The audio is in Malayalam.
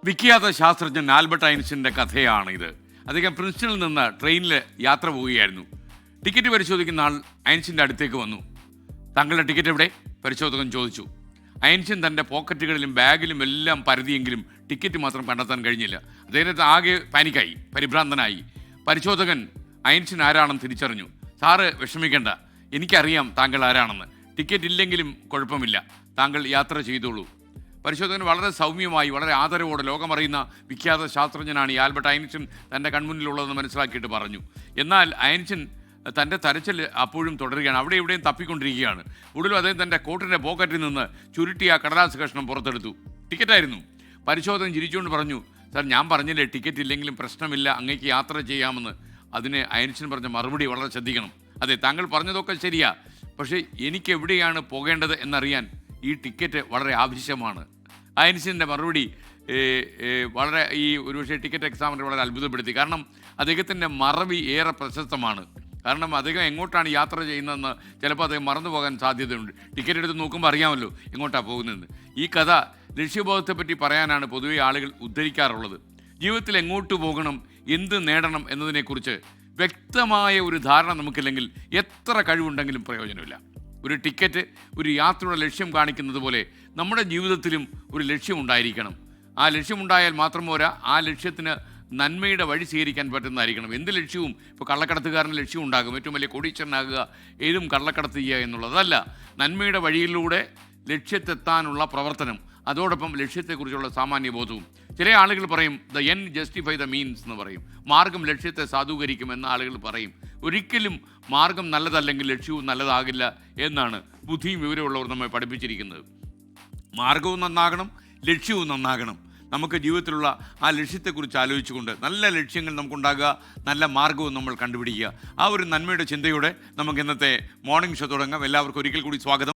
വിഖ്യാത ശാസ്ത്രജ്ഞൻ ആൽബർട്ട് ഐൻസ്റ്റീൻ്റെ കഥയാണ് ഇത്. അദ്ദേഹം പ്രിൻസ്റ്റണിൽ നിന്ന് ട്രെയിനിൽ യാത്ര പോവുകയായിരുന്നു. ടിക്കറ്റ് പരിശോധിക്കുന്ന ആൾ ഐൻസ്റ്റീൻ്റെ അടുത്തേക്ക് വന്നു. താങ്കളുടെ ടിക്കറ്റ് എവിടെ? പരിശോധകൻ ചോദിച്ചു. ഐൻസ്റ്റീൻ തൻ്റെ പോക്കറ്റുകളിലും ബാഗിലും എല്ലാം പരതിയെങ്കിലും ടിക്കറ്റ് മാത്രം കണ്ടെത്താൻ കഴിഞ്ഞില്ല. അദ്ദേഹത്തെ ആകെ പാനിക്കായി, പരിഭ്രാന്തനായി. പരിശോധകൻ ഐൻസ്റ്റീൻ ആരാണെന്ന് തിരിച്ചറിഞ്ഞു. സാറ് വിഷമിക്കേണ്ട, എനിക്കറിയാം താങ്കൾ ആരാണെന്ന്. ടിക്കറ്റ് ഇല്ലെങ്കിലും കുഴപ്പമില്ല, താങ്കൾ യാത്ര ചെയ്തോളൂ. പരിശോധകൻ വളരെ സൗമ്യമായി, വളരെ ആദരവോടെ ലോകമറിയുന്ന വിഖ്യാത ശാസ്ത്രജ്ഞനാണ് ഈ ആൽബർട്ട് ഐൻസ്റ്റീൻ തൻ്റെ കൺമുന്നിലുള്ളതെന്ന് മനസ്സിലാക്കിയിട്ട് പറഞ്ഞു. എന്നാൽ ഐൻസ്റ്റീൻ തൻ്റെ തരച്ചിൽ അപ്പോഴും തുടരുകയാണ്. അവിടെ ഇവിടെയും തപ്പിക്കൊണ്ടിരിക്കുകയാണ്. ഒടുവിൽ അദ്ദേഹം തൻ്റെ കോട്ടിൻ്റെ പോക്കറ്റിൽ നിന്ന് ചുരുട്ടിയ കടലാസ് കഷ്ണം പുറത്തെടുത്തു. ടിക്കറ്റായിരുന്നു. പരിശോധകൻ ചിരിച്ചുകൊണ്ട് പറഞ്ഞു, സാർ, ഞാൻ പറഞ്ഞില്ലേ ടിക്കറ്റ് ഇല്ലെങ്കിലും പ്രശ്നമില്ല, അങ്ങേക്ക് യാത്ര ചെയ്യാമെന്ന്. അതിന് ഐൻസ്റ്റീൻ പറഞ്ഞ മറുപടി വളരെ ശ്രദ്ധിക്കണം. അതെ, താങ്കൾ പറഞ്ഞതൊക്കെ ശരിയാ, പക്ഷേ എനിക്ക് എവിടെയാണ് പോകേണ്ടത് എന്നറിയാൻ ഈ ടിക്കറ്റ് വളരെ ആവശ്യമാണ്. ഐൻസ്റ്റീൻ്റെ മറുപടി വളരെ ഒരുപക്ഷെ ടിക്കറ്റ് എക്സാമിനെ വളരെ അത്ഭുതപ്പെടുത്തി. കാരണം അദ്ദേഹത്തിൻ്റെ മറവി ഏറെ പ്രശസ്തമാണ്. കാരണം അദ്ദേഹം എങ്ങോട്ടാണ് യാത്ര ചെയ്യുന്നതെന്ന് ചിലപ്പോൾ അദ്ദേഹം മറന്നു പോകാൻ സാധ്യതയുണ്ട്. ടിക്കറ്റ് എടുത്ത് നോക്കുമ്പോൾ അറിയാമല്ലോ എങ്ങോട്ടാണ് പോകുന്നതെന്ന്. ഈ കഥ ലക്ഷ്യബോധത്തെപ്പറ്റി പറയാനാണ് പൊതുവെ ആളുകൾ ഉദ്ധരിക്കാറുള്ളത്. ജീവിതത്തിൽ എങ്ങോട്ട് പോകണം, എന്ത് നേടണം എന്നതിനെക്കുറിച്ച് വ്യക്തമായ ഒരു ധാരണ നമുക്കില്ലെങ്കിൽ എത്ര കഴിവുണ്ടെങ്കിലും പ്രയോജനമില്ല. ഒരു ടിക്കറ്റ് ഒരു യാത്രയുടെ ലക്ഷ്യം കാണിക്കുന്നത് പോലെ നമ്മുടെ ജീവിതത്തിലും ഒരു ലക്ഷ്യമുണ്ടായിരിക്കണം. ആ ലക്ഷ്യമുണ്ടായാൽ മാത്രം പോരാ, ആ ലക്ഷ്യത്തിന് നന്മയുടെ വഴി സ്വീകരിക്കാൻ പറ്റുന്നതായിരിക്കണം. എന്ത് ലക്ഷ്യവും, ഇപ്പോൾ കള്ളക്കടത്തുകാരന് ലക്ഷ്യം ഉണ്ടാകും, ഏറ്റവും വലിയ കോടീശ്വരനാകുക, ഏതും കള്ളക്കടത്ത് ചെയ്യുക എന്നുള്ളത്. അതല്ല, നന്മയുടെ വഴിയിലൂടെ ലക്ഷ്യത്തെത്താനുള്ള പ്രവർത്തനം, അതോടൊപ്പം ലക്ഷ്യത്തെക്കുറിച്ചുള്ള സാമാന്യ ബോധവും. ചില ആളുകൾ പറയും the end justify the means എന്ന് പറയും. മാർഗം ലക്ഷ്യത്തെ സാധൂകരിക്കുമെന്ന് ആളുകൾ പറയും. ഒരിക്കലും മാർഗം നല്ലതല്ലെങ്കിൽ ലക്ഷ്യവും നല്ലതാകില്ല എന്നാണ് ബുദ്ധിയും വിവരമുള്ളവർ നമ്മെ പഠിപ്പിച്ചിരിക്കുന്നത്. മാർഗവും നന്നാകണം, ലക്ഷ്യവും നന്നാകണം. നമുക്ക് ജീവിതത്തിലുള്ള ആ ലക്ഷ്യത്തെക്കുറിച്ച് ആലോചിച്ചുകൊണ്ട് നല്ല ലക്ഷ്യങ്ങൾ നമുക്കുണ്ടാകുക, നല്ല മാർഗവും നമ്മൾ കണ്ടുപിടിക്കുക. ആ ഒരു നന്മയുടെ ചിന്തയോടെ നമുക്ക് ഇന്നത്തെ മോർണിംഗ് ഷോ തുടങ്ങാം. എല്ലാവർക്കും ഒരിക്കൽ കൂടി സ്വാഗതം.